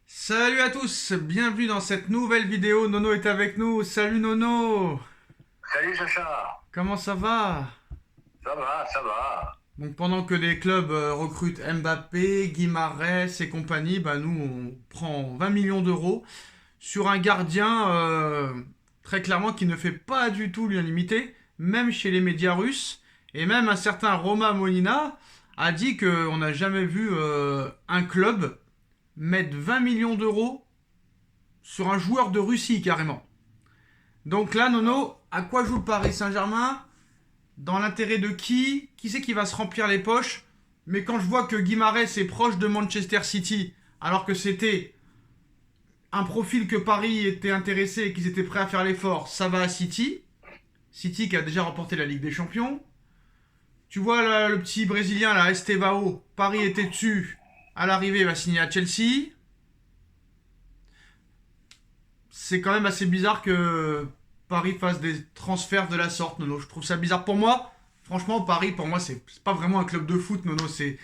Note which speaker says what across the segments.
Speaker 1: Salut à tous, bienvenue dans cette nouvelle vidéo. Nono est avec nous. Salut Nono.
Speaker 2: Salut Sacha,
Speaker 1: Comment ça va?
Speaker 2: ça va, ça va.
Speaker 1: Donc pendant que les clubs recrutent Mbappé, Guimarães et compagnie, bah nous on prend 20 millions d'euros sur un gardien très clairement qui ne fait pas du tout l'unanimité, même chez les médias russes. Et même un certain Roma Molina a dit qu'on n'a jamais vu un club mettre 20 millions d'euros sur un joueur de Russie carrément. Donc là, Nono, à quoi joue le Paris Saint-Germain? Dans l'intérêt de qui? Qui c'est qui va se remplir les poches? Mais quand je vois que Guimarães est proche de Manchester City, alors que c'était un profil que Paris était intéressé et qu'ils étaient prêts à faire l'effort, ça va à City. City qui a déjà remporté la Ligue des Champions. Tu vois là, le petit Brésilien, là, Estevao, Paris était dessus. À l'arrivée, il va signer à Chelsea. C'est quand même assez bizarre que Paris fasse des transferts de la sorte, Nono. Je trouve ça bizarre pour moi. Franchement, Paris, pour moi, c'est pas vraiment un club de foot, Nono. C'est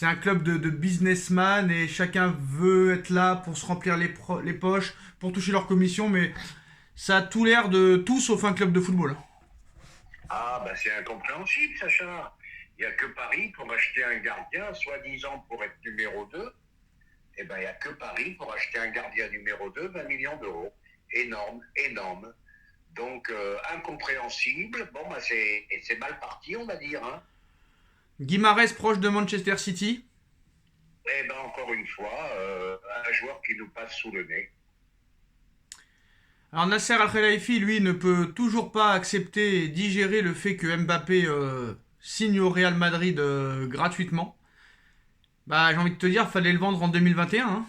Speaker 1: un club de businessman et chacun veut être là pour se remplir les poches, pour toucher leur commission, mais ça a tout l'air de tout sauf un club de football.
Speaker 2: Ah, bah c'est incompréhensible, Sacha. Il n'y a que Paris pour acheter un gardien, soi-disant pour être numéro 2. Eh ben, il n'y a que Paris pour acheter un gardien numéro 2, 20 millions d'euros. Énorme, énorme. Donc, incompréhensible. Bon, bah c'est mal parti, on va dire. Hein.
Speaker 1: Guimarães proche de Manchester City.
Speaker 2: Eh ben, encore une fois, un joueur qui nous passe sous le nez.
Speaker 1: Alors Nasser Al-Khelaifi, lui, ne peut toujours pas accepter et digérer le fait que Mbappé signe au Real Madrid gratuitement. Bah, j'ai envie de te dire, fallait le vendre en 2021. Hein.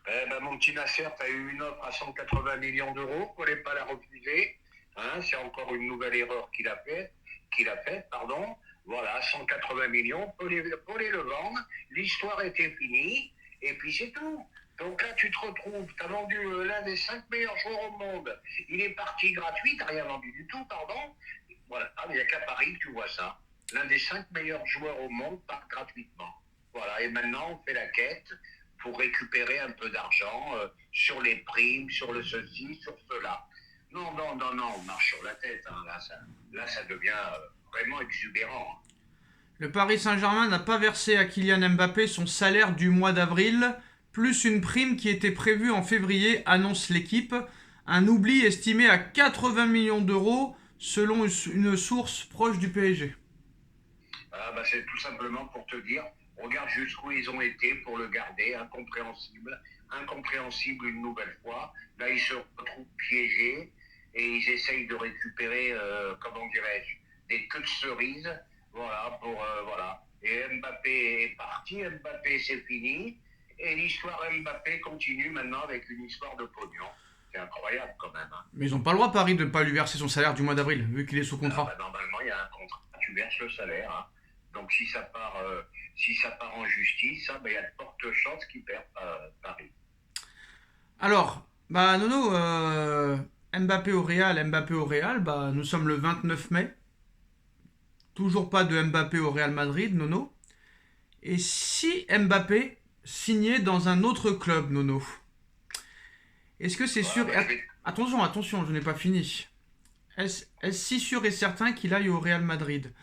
Speaker 2: Eh ben, mon petit Nasser, tu as eu une offre à 180 millions d'euros, il ne fallait pas la refuser. Hein, c'est encore une nouvelle erreur qu'il a faite, pardon. Voilà, 180 millions, pour les le vendre. L'histoire était finie, et puis c'est tout. Donc là, tu te retrouves, tu as vendu l'un des 5 meilleurs joueurs au monde. Il est parti gratuit, tu n'as rien vendu du tout, pardon. Voilà, il n'y a qu'à Paris que tu vois ça. L'un des 5 meilleurs joueurs au monde part gratuitement. Voilà, et maintenant, on fait la quête pour récupérer un peu d'argent sur les primes, sur le ceci, sur cela. Non, non, non, non, on marche sur la tête. Hein. Là, ça devient vraiment exubérant.
Speaker 1: Le Paris Saint-Germain n'a pas versé à Kylian Mbappé son salaire du mois d'avril, plus une prime qui était prévue en février, annonce l'équipe. Un oubli estimé à 80 millions d'euros selon une source proche du PSG.
Speaker 2: Ah, bah, c'est tout simplement pour te dire, regarde jusqu'où ils ont été pour le garder, incompréhensible, incompréhensible une nouvelle fois. Là, ils se retrouvent piégés et ils essayent de récupérer, comment dirais-je, des queues de cerises, voilà, voilà. Et Mbappé est parti, Mbappé c'est fini, et l'histoire Mbappé continue maintenant avec une histoire de pognon. C'est incroyable quand même. Hein.
Speaker 1: Mais ils n'ont pas le droit, Paris, de ne pas lui verser son salaire du mois d'avril, vu qu'il est sous
Speaker 2: Ah, bah,
Speaker 1: contrat.
Speaker 2: normalement, il y a un contrat, tu verses le salaire. Hein. Donc si ça part en justice, hein, bah, il y a de fortes chances qu'ils perdent Paris.
Speaker 1: Alors, bah Nono, Mbappé au Real, bah nous sommes le 29 mai. Toujours pas de Mbappé au Real Madrid, Nono. Et si Mbappé signait dans un autre club, Nono? Est-ce que c'est
Speaker 2: Ouais,
Speaker 1: sûr
Speaker 2: bah,
Speaker 1: Attention, attention, je n'ai pas fini. Est-ce si sûr et certain qu'il aille au Real Madrid?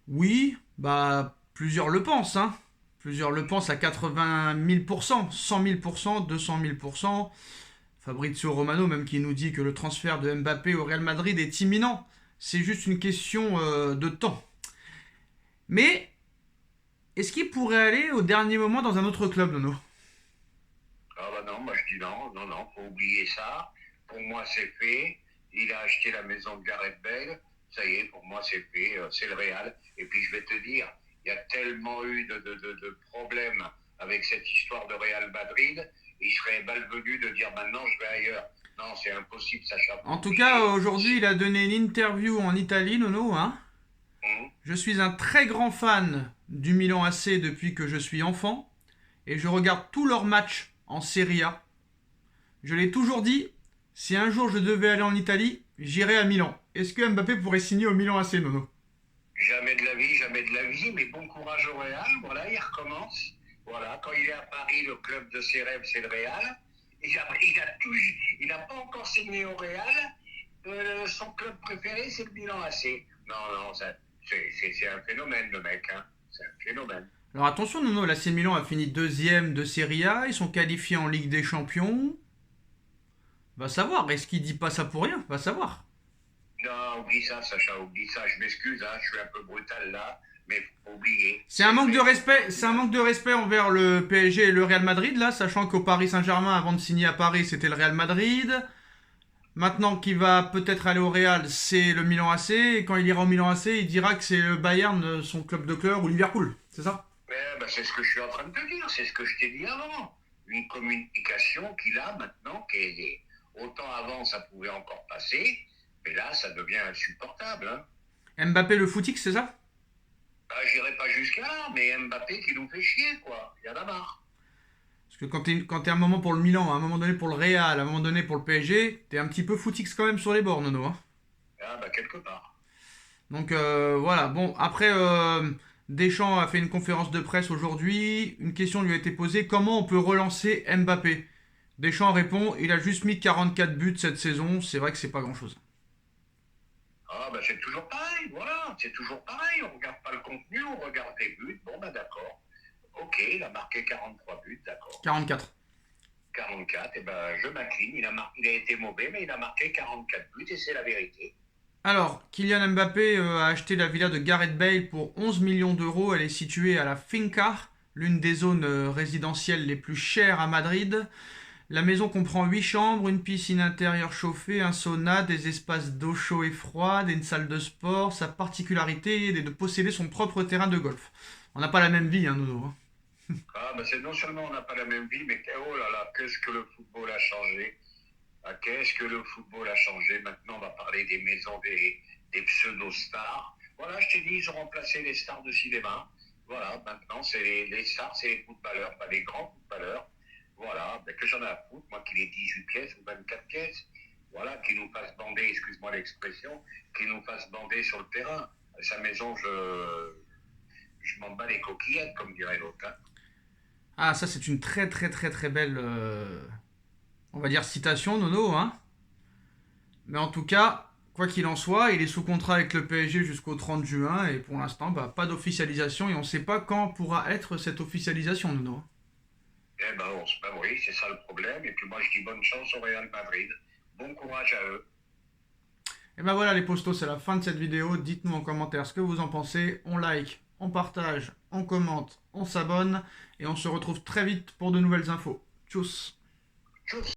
Speaker 1: Oui, bah plusieurs le pensent, hein. Plusieurs le pensent à 80 000%, 100 000%, 200 000%. Fabrizio Romano même qui nous dit que le transfert de Mbappé au Real Madrid est imminent. C'est juste une question de temps. Mais est-ce qu'il pourrait aller au dernier moment dans un autre club, Nono?
Speaker 2: ah bah non, moi je dis non, non, non, faut oublier ça. Pour moi, c'est fait. Il a acheté la maison de Gareth Bale. Ça y est, pour moi, c'est fait. C'est le Real. Et puis, je vais te dire, il y a tellement eu de problèmes avec cette histoire de Real Madrid. Il serait malvenu de dire maintenant, je vais ailleurs. Non, c'est impossible, Sacha, faut
Speaker 1: En tout cas,
Speaker 2: oublier.
Speaker 1: aujourd'hui,
Speaker 2: C'est...
Speaker 1: il a donné une interview en Italie, Nono, hein.
Speaker 2: Hum.
Speaker 1: Je suis un très grand fan du Milan AC depuis que je suis enfant et je regarde tous leurs matchs en Serie A. Je l'ai toujours dit, si un jour je devais aller en Italie, j'irais à Milan. Est-ce que Mbappé pourrait signer au Milan AC, Nono?
Speaker 2: Jamais de la vie, mais bon courage au Real. Voilà, il recommence. Voilà, quand il est à Paris, le club de ses rêves, c'est le Real. Il n'a pas encore signé au Real. Son club préféré, c'est le Milan AC. Non, non, c'est un phénomène, le mec. Hein. C'est un phénomène.
Speaker 1: Alors attention, Nono, l'AC Milan a fini deuxième de Serie A, ils sont qualifiés en Ligue des Champions. Va savoir, est-ce qu'il dit pas ça pour rien? Va savoir.
Speaker 2: Non, oublie ça, Sacha, oublie ça. Je m'excuse, hein, je suis un peu brutal là, mais faut oublier.
Speaker 1: C'est un manque de respect, c'est un manque de respect envers le PSG et le Real Madrid là, sachant qu'au Paris Saint-Germain, avant de signer à Paris, c'était le Real Madrid. Maintenant qu'il va peut-être aller au Real, c'est le Milan AC. Et quand il ira au Milan AC, il dira que c'est le Bayern, son club de cœur, ou Liverpool. C'est ça?
Speaker 2: Ben, c'est ce que je suis en train de te dire, c'est ce que je t'ai dit avant. Une communication qu'il a maintenant, qui est... Autant avant, ça pouvait encore passer, mais là, ça devient insupportable. Hein.
Speaker 1: Mbappé le footix, c'est ça?
Speaker 2: Ben, j'irai pas jusqu'à là, mais Mbappé qui nous fait chier, quoi. Il y en a marre.
Speaker 1: Parce que quand t'es un moment pour le Milan, à un moment donné pour le Real, à un moment donné pour le PSG, t'es un petit peu footix quand même sur les bords, Nono. Hein.
Speaker 2: Ah, ben, quelque part.
Speaker 1: Donc voilà, bon, après, Deschamps a fait une conférence de presse aujourd'hui. Une question lui a été posée, comment on peut relancer Mbappé? Deschamps répond, il a juste mis 44 buts cette saison, c'est vrai que c'est pas grand-chose.
Speaker 2: Ah, ben, c'est toujours pareil, voilà. C'est toujours pareil. On regarde pas le contenu, on regarde les buts. Bon, ben, d'accord. Ok, il a marqué 43 buts, d'accord.
Speaker 1: 44.
Speaker 2: 44, et ben, je m'incline. Il a été mauvais, mais il a marqué 44 buts, et c'est la vérité.
Speaker 1: Alors, Kylian Mbappé a acheté la villa de Gareth Bale pour 11 millions d'euros. Elle est située à la Finca, l'une des zones résidentielles les plus chères à Madrid. La maison comprend 8 chambres, une piscine intérieure chauffée, un sauna, des espaces d'eau chaud et froide et une salle de sport. Sa particularité est de posséder son propre terrain de golf. On n'a pas la même vie, hein, Nono. Hein.
Speaker 2: Ah, ben, c'est non seulement on n'a pas la même vie, mais oh là là, qu'est-ce que le football a changé. Ah, qu'est-ce que le football a changé. Maintenant, on va parler des maisons des pseudo-stars. Voilà, je t'ai dit, ils ont remplacé les stars de cinéma. Voilà, maintenant, c'est les stars, c'est les footballeurs, pas les grands footballeurs. Voilà, ben, que j'en ai à foutre, moi, qu'il ait 18 pièces ou 24 pièces. Voilà, qu'il nous fasse bander, excuse-moi l'expression, qu'il nous fasse bander sur le terrain. Sa maison, je m'en bats les coquillettes, comme dirait l'autre. Hein.
Speaker 1: Ah, ça c'est une très très très très belle, on va dire citation, Nono. Hein. Mais en tout cas, quoi qu'il en soit, il est sous contrat avec le PSG jusqu'au 30 juin et pour l'instant, bah, pas d'officialisation et on ne sait pas quand pourra être cette officialisation, Nono.
Speaker 2: Eh ben, ben oui, c'est ça le problème. Et puis moi, je dis bonne chance au Real Madrid. Bon courage à eux.
Speaker 1: Et ben voilà les postos, c'est la fin de cette vidéo. Dites-nous en commentaire ce que vous en pensez. On like, on partage, on commente, on s'abonne et on se retrouve très vite pour de nouvelles infos. Tchuss.
Speaker 2: Tchuss.